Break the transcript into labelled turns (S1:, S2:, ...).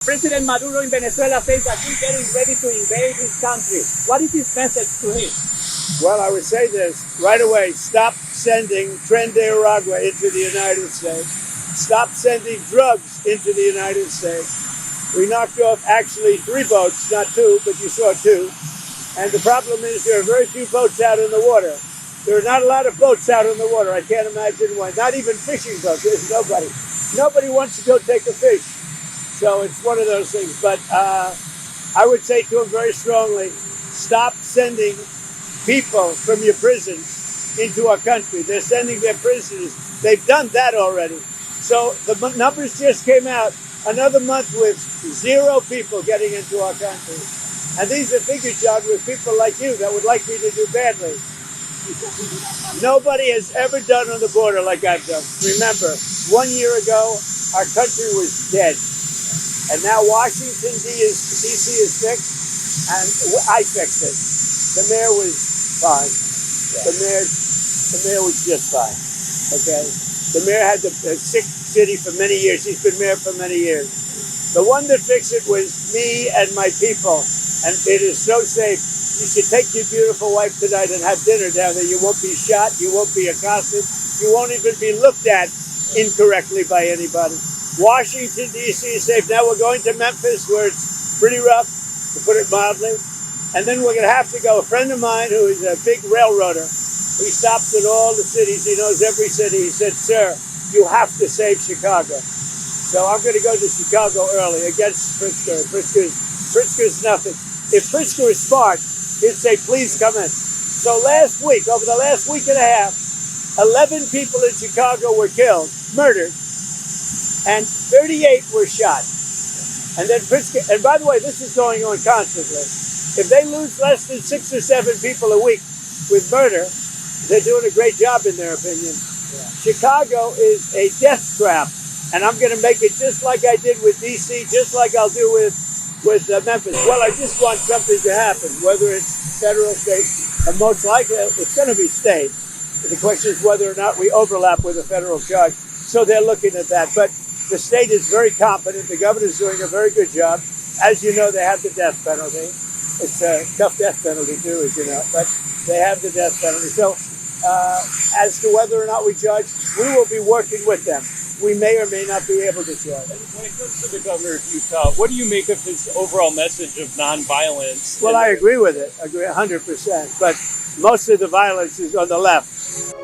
S1: President Maduro in Venezuela says that he's getting ready to invade his country. What is his message to him?
S2: Well, I would say this right away. Stop sending Tren de Aragua into the United States. Stop sending drugs into the United States. We knocked off actually 3 boats, not 2, but you saw 2. And the problem is there are very few boats out in the water. There are not a lot of boats out in the water. I can't imagine why. Not even fishing boats. There's nobody. Nobody wants to go take a fish. So it's one of those things. But I would say to him very strongly, stop sending people from your prisons into our country. They're sending their prisoners. They've done that already. So the numbers just came out. Another month with 0 people getting into our country. And these are figures, John, with people like you that would like me to do badly. Nobody has ever done on the border like I've done. Remember, 1 year ago, our country was dead. And now Washington, D.C. is fixed, and I fixed it. The mayor was fine. The mayor was just fine. Okay? The mayor had a sick city for many years. He's been mayor for many years. The one that fixed it was me and my people. And it is so safe. You should take your beautiful wife tonight and have dinner down there. You won't be shot. You won't be accosted. You won't even be looked at incorrectly by anybody. Washington, D.C. is safe. Now we're going to Memphis, where it's pretty rough, to put it mildly. And then we're going to have to go. A friend of mine who is a big railroader, he stops at all the cities. He knows every city. He said, sir, you have to save Chicago. So I'm going to go to Chicago early against Pritzker. Pritzker's nothing. If Pritzker is smart, he'd say, please come in. So last week, over the last week and a half, 11 people in Chicago were killed, murdered, and 38 were shot. And then Pritzker, and by the way, this is going on constantly. If they lose less than 6 or 7 people a week with murder, they're doing a great job in their opinion. Yeah. Chicago is a death trap, and I'm going to make it just like I did with D.C., just like I'll do with Memphis. Well, I just want something to happen, whether it's federal, state, and most likely it's going to be state. The question is whether or not we overlap with a federal judge. So they're looking at that. But the state is very competent. The governor's doing a very good job. As you know, they have the death penalty. It's a tough death penalty too, as you know, but they have the death penalty. So as to whether or not we judge, we will be working with them. We may or may not be able to judge.
S3: When it comes to the governor of Utah, what do you make of his overall message of nonviolence?
S2: Well, I agree with it. I agree 100%. But most of the violence is on the left.